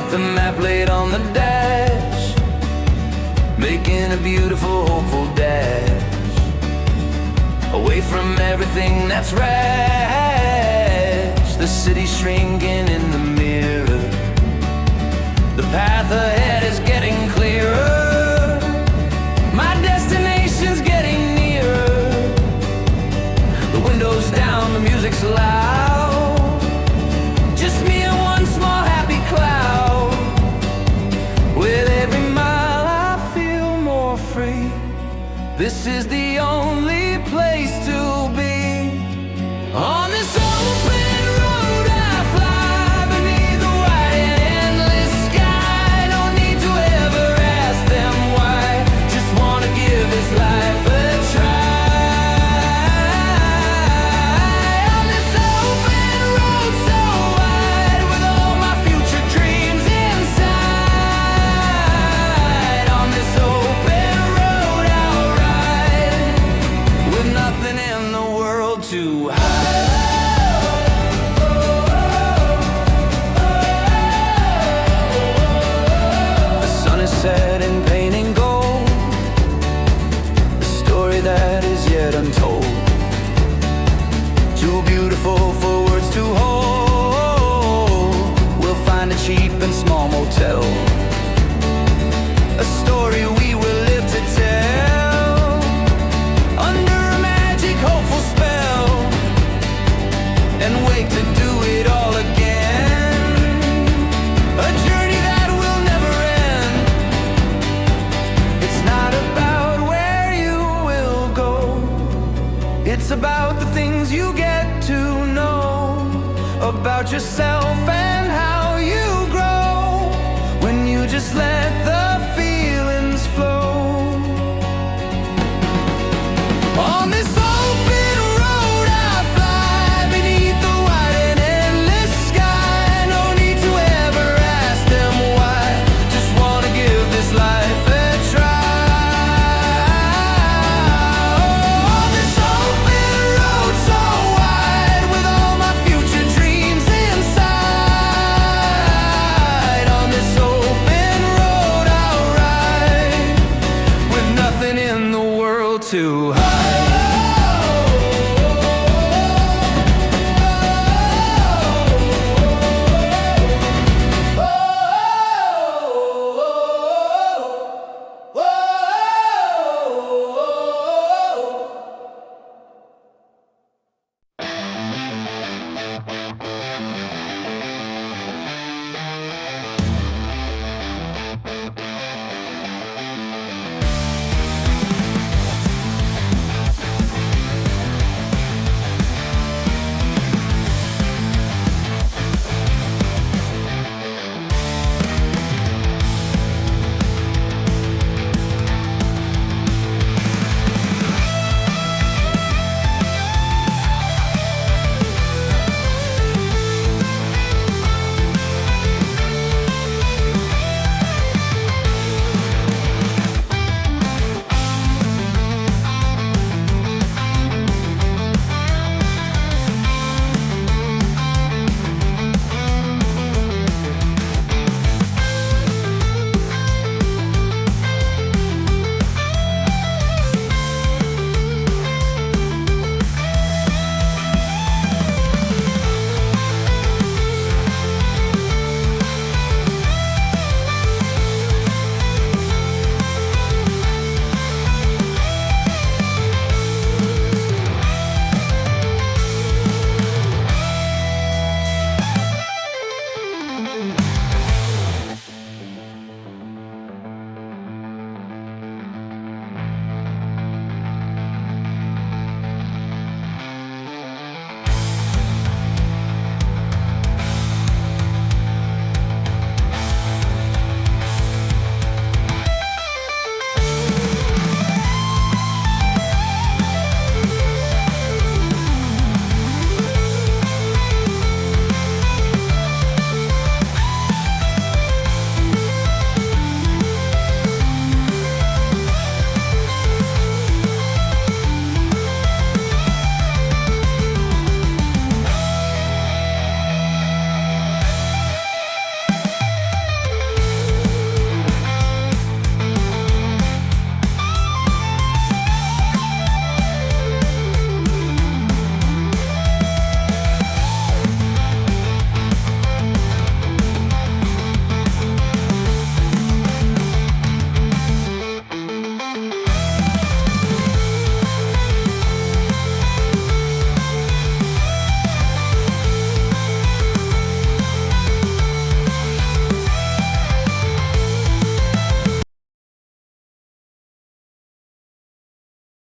the map laid on the dash, making a beautiful, hopeful dash, away from everything that's rash. The city's shrinking in the mirror, the path ahead is getting clearer, my destination's getting nearer. The window's down, the music's loud, just me and one small happy cloud. With every mile I feel more free, this is the only place to be. On this open road I fly beneath the wide and endless sky. Don't need to ever ask them why, just wanna give this life a try. On this open road so wide, with all my future dreams inside. On this open road I'll ride, with nothing in the world to hide. Set in painting gold, a story that is yet untold, too beautiful for words to hold. We'll find a cheap and small motel, a story we will live to tell, under a magic hopeful spell, and wait to do it all again. A journey that will never end. It's not about where you will go, it's about the things you get to know about yourself and how you grow when you just let the feelings flow. On